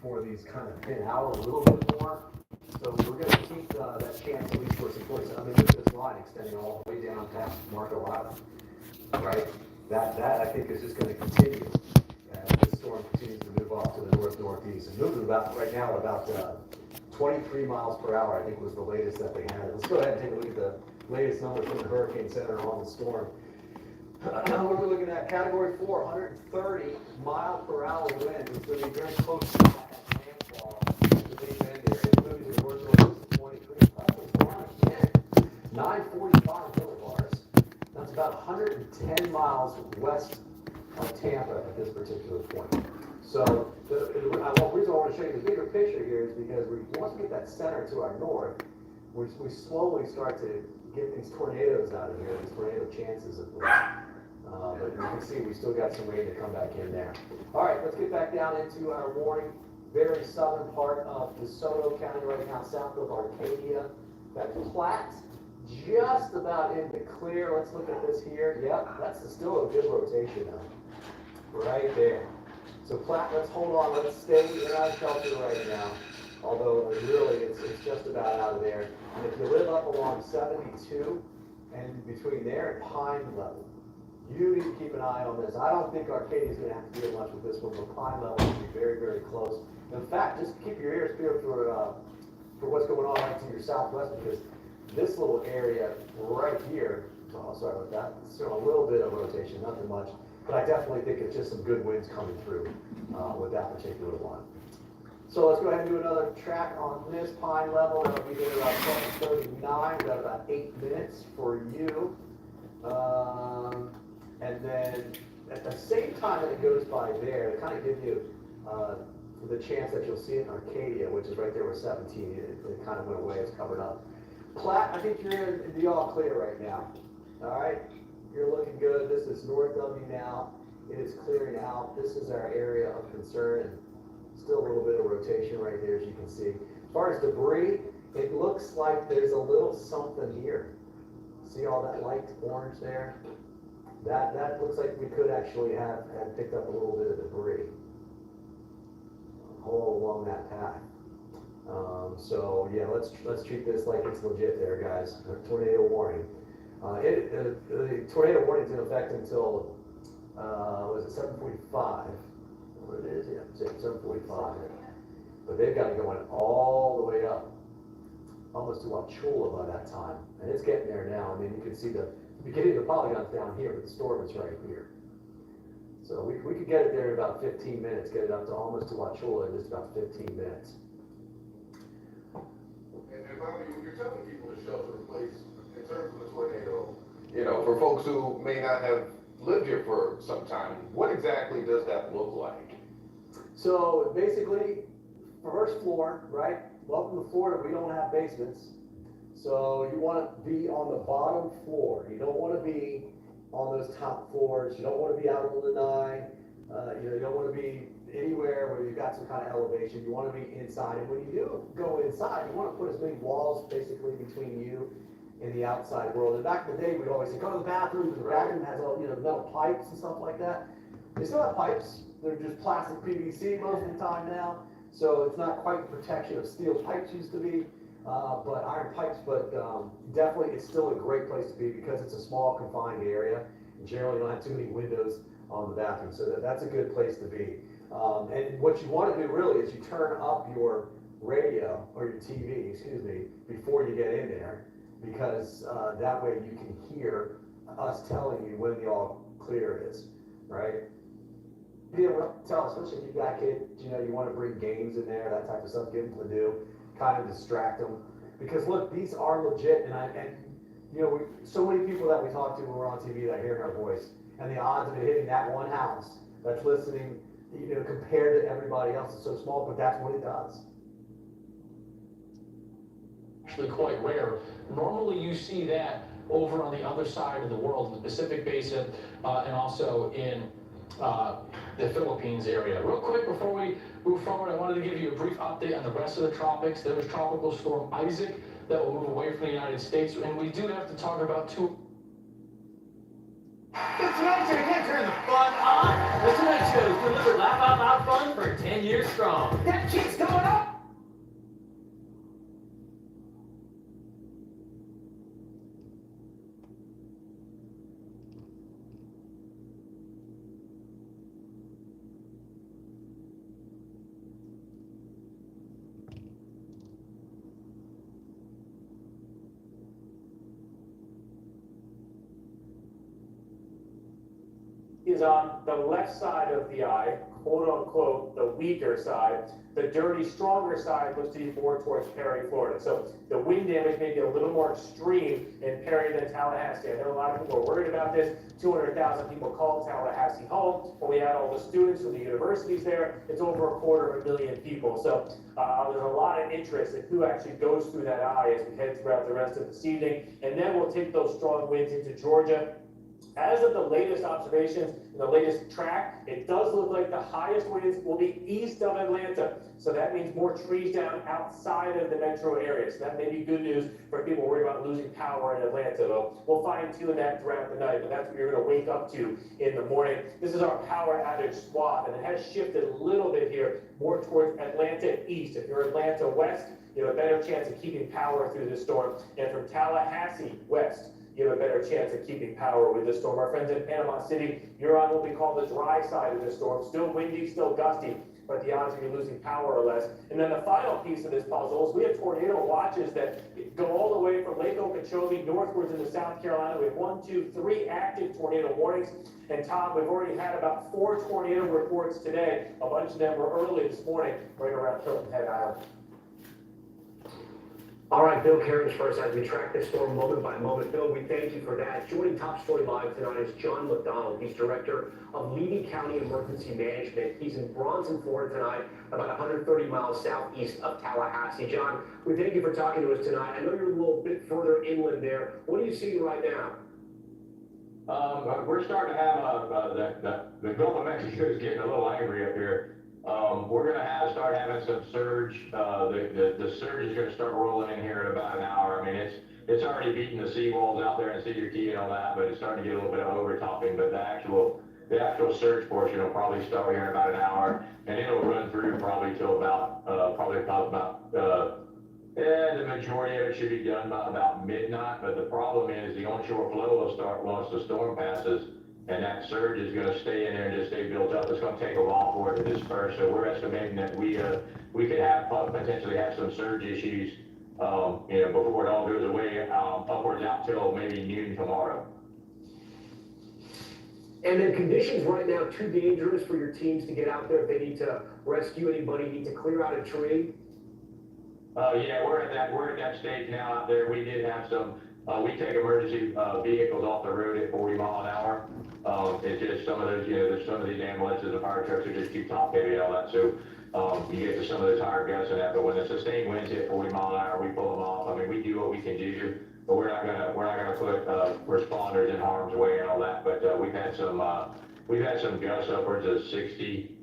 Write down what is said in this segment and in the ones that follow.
for these kind of thin out a little bit more. So we're going to keep that chance at least for some points. I mean, look at this line extending all the way down past Marco Island, right? That I think is just going to continue as this storm continues to move off to the north-northeast. And moving about right now about 23 miles per hour, I think was the latest that they had. Let's go ahead and take a look at the latest numbers from the Hurricane Center on the storm. What are we looking at? Category 4, 130 mile per hour winds. It's going to be very close to that landfall in the Bay Bend area. It's moving to the north-northeast of 23. Probably on again. 945 millibars. That's about 110 miles west of Tampa at this particular point. So the reason I want to show you the bigger picture here is because once we get that center to our north, we slowly start to get these tornadoes out of here, these tornado chances at least. But you can see we still got some rain to come back in there. All right, let's get back down into our warning. Very southern part of DeSoto County right now, south of Arcadia. That Platte, just about in the clear. Let's look at this here. Yep, that's still a good rotation though. Right there. So Platte, let's hold on. Let's stay in our shelter right now. Although really it's just about out of there. And if you live up along 72 and between there and Pine Level, you need to keep an eye on this. I don't think Arcadia is going to have to deal much with this one, but Pine Level will be very, very close. In fact, just keep your ears peeled for what's going on right to your southwest, because this little area right here, oh, sorry about that, it's still a little bit of rotation, nothing much, but I definitely think it's just some good winds coming through with that particular one. So let's go ahead and do another track on this Pine Level. That'll be there about 7:39. We've got about 8 minutes for you. And then at the same time that it goes by there, to kind of give you the chance that you'll see it in Arcadia, which is right there with 17. It kind of went away, it's covered up. Platte, I think you're in the all clear right now. All right, you're looking good. This is North W now. It is clearing out. This is our area of concern, and still a little bit of rotation right there, as you can see. As far as debris, it looks like there's a little something here. See all that light orange there? That looks like we could actually have picked up a little bit of debris all along that path. So yeah, let's treat this like it's legit there, guys. Tornado warning. The tornado warning is in effect until was it 7:45? What it is? Yeah, 7:45. But they've got it going all the way up, almost to Wauchula by that time, and it's getting there now. I mean, you can see the beginning of the polygons down here, but the storm is right here. So we could get it there in about 15 minutes, get it up to almost to Wauchula in just about 15 minutes. And Bobby, when you're telling people to shelter in place in terms of the tornado, you know, for folks who may not have lived here for some time, what exactly does that look like? So basically, first floor, right? Welcome to Florida, we don't have basements. So you want to be on the bottom floor. You don't want to be on those top floors. You don't want to be out on the lanai. You don't want to be anywhere where you've got some kind of elevation. You want to be inside. And when you do go inside, you want to put as many walls basically between you and the outside world. And back in the day, we'd always say, go to the bathroom. The bathroom has all, metal pipes and stuff like that. They still have pipes. They're just plastic PVC most of the time now. So it's not quite the protection of steel pipes used to be. But iron pipes, but definitely it's still a great place to be because it's a small confined area. And generally you don't have too many windows on the bathroom, so that's a good place to be. And what you want to do really is you turn up your radio or your TV, excuse me, before you get in there, because that way you can hear us telling you when the all clear is, right? Be able to tell, especially if you've got kids, you want to bring games in there, that type of stuff, give them to do. Kind of distract them, because look, these are legit, and so many people that we talk to when we're on TV that hear our voice, and the odds of it hitting that one house that's listening, compared to everybody else is so small, but that's what it does. Actually quite rare. Normally you see that over on the other side of the world, in the Pacific Basin, and also in the Philippines area. Real quick before we move forward, I wanted to give you a brief update on the rest of the tropics. There was Tropical Storm Isaac that will move away from the United States, and we do have to talk about two. Tonight you can't turn the fun on. The Tonight Show's delivered laugh out loud fun for 10 years strong. That chick's going up! Is on the left side of the eye, quote unquote, the weaker side. The dirty, stronger side looks to be more towards Perry, Florida. So the wind damage may be a little more extreme in Perry than Tallahassee. I know a lot of people are worried about this. 200,000 people called Tallahassee home. When we had all the students from the universities there, it's over 250,000 people. So there's a lot of interest in who actually goes through that eye as we head throughout the rest of this evening. And then we'll take those strong winds into Georgia. As of the latest observations in the latest track, it does look like the highest winds will be east of Atlanta. So that means more trees down outside of the metro area. So that may be good news for people worried about losing power in Atlanta. We'll fine tune that throughout the night, but that's what you're going to wake up to in the morning. This is our power outage swath, and it has shifted a little bit here more towards Atlanta east. If you're Atlanta west, you have a better chance of keeping power through this storm. And from Tallahassee west, you have a better chance of keeping power with this storm. Our friends in Panama City, you're on what we call the dry side of this storm. Still windy, still gusty, but the odds of you losing power are less. And then the final piece of this puzzle is we have tornado watches that go all the way from Lake Okeechobee northwards into South Carolina. We have 1, 2, 3 active tornado warnings. And Tom, we've already had about 4 tornado reports today. A bunch of them were early this morning, right around Hilton Head Island. All right, Bill Cairns first as we track this storm moment by moment. Bill, we thank you for that. Joining Top Story Live tonight is John McDonald. He's Director of Levy County Emergency Management. He's in Bronson, Florida tonight, about 130 miles southeast of Tallahassee. John, we thank you for talking to us tonight. I know you're a little bit further inland there. What are you seeing right now? We're starting to have the Gulf of Mexico is getting a little angry up here. We're going to start having some surge. The surge is going to start rolling in here in about an hour. I mean, it's already beating the seawalls out there in Cedar Key and all that, but it's starting to get a little bit of overtopping. But the actual surge portion will probably start here in about an hour, and it'll run through probably till about the majority of it should be done by about midnight. But the problem is the onshore flow will start once the storm passes. And that surge is going to stay in there and just stay built up. It's going to take a while for it to disperse. So we're estimating that we could potentially have some surge issues, before it all goes away, upwards out till maybe noon tomorrow. And then conditions right now too dangerous for your teams to get out there if they need to rescue anybody, need to clear out a tree? Yeah, we're at that stage now out there. We did have some. We take emergency vehicles off the road at 40 miles an hour. It's just some of those, there's some of these ambulances and fire trucks are just too top heavy and all that. So you get to some of those higher gusts and that. But when the sustained winds hit 40 miles an hour, we pull them off. I mean, we do what we can do, but we're not gonna put responders in harm's way and all that. But we've had some gusts upwards of 60,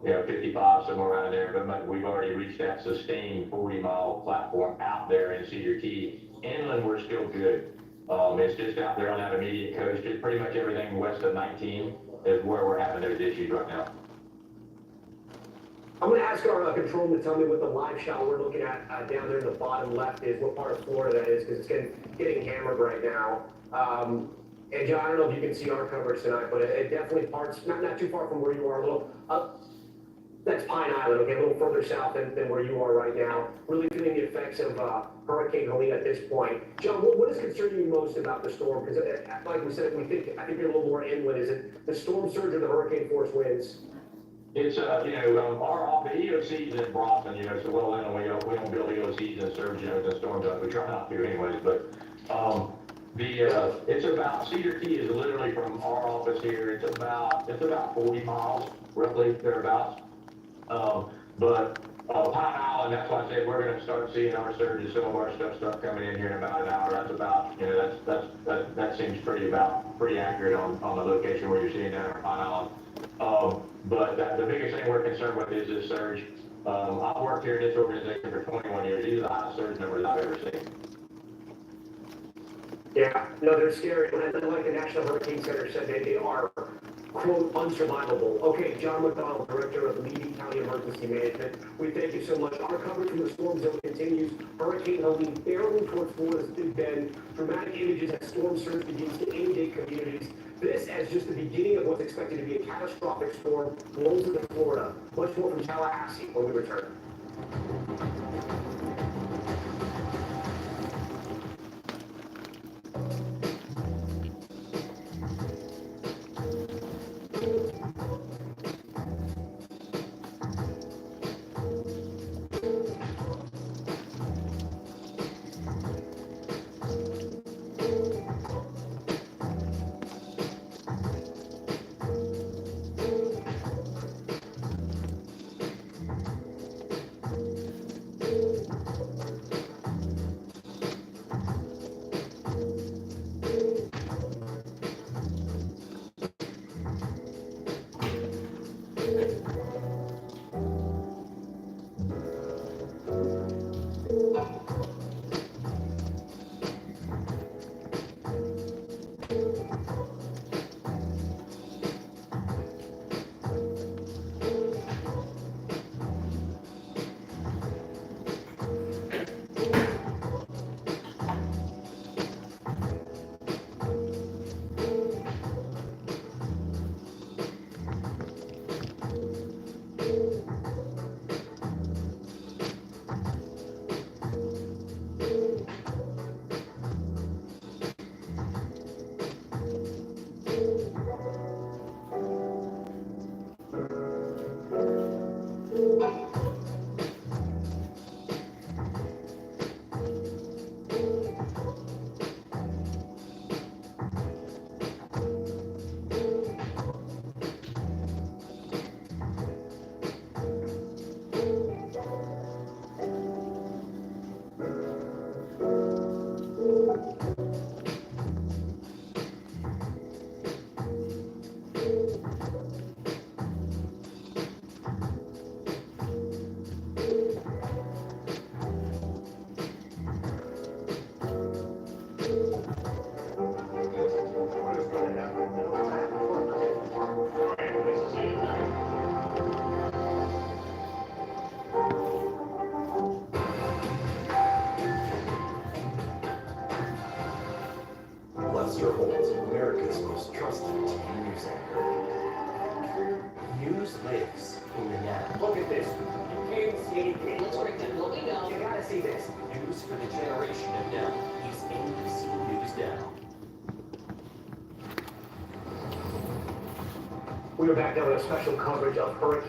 55, somewhere around there. But we've already reached that sustained 40-mile platform out there in Cedar Key. Inland, we're still good. It's just out there on that immediate coast. Just pretty much everything west of 19 is where we're having those issues right now. I'm going to ask our controlman to tell me what the live shot we're looking at down there in the bottom left is, what part of Florida that is, because it's getting hammered right now. And John, I don't know if you can see our coverage tonight, but it definitely parts, not too far from where you are, a little up. That's Pine Island, okay, a little further south than where you are right now. Really feeling the effects of Hurricane Helene at this point. John, what is concerning you most about the storm? Because like we said, I think you're a little more inland. Is it the storm surge or the hurricane force winds? It's the EOC's in Bronson, so well then we don't build EOCs and surge, the storm zones. We try not to anyways, but it's about, Cedar Key is literally from our office here, it's about 40 miles, roughly, thereabouts. But Pine Island, that's why I said we're going to start seeing our surges. Some of our stuff start coming in here in about an hour. That's about, that seems pretty accurate on the location where you're seeing that on Pine Island. But the biggest thing we're concerned with is this surge. I've worked here in this organization for 21 years. These are the highest surge numbers I've ever seen. Yeah, no, they're scary. And like the National Hurricane Center said, they are quote, unsurvivable. Okay, John McDonald, Director of Leading County Emergency Management, we thank you so much. Our coverage from the storm zone continues. Hurricane Helene barreling towards Florida's Big Bend. Dramatic images as storm surge begins to inundate communities. This as just the beginning of what's expected to be a catastrophic storm rolls into Florida. Much more from Tallahassee when we return. Lester Holt, America's most trusted TV news anchor. News lives in the now. Look at this. You can't see anything. Let's break down what we know. You gotta see this. News for the generation of now is NBC News Now. We are back now with a special coverage of Hurricane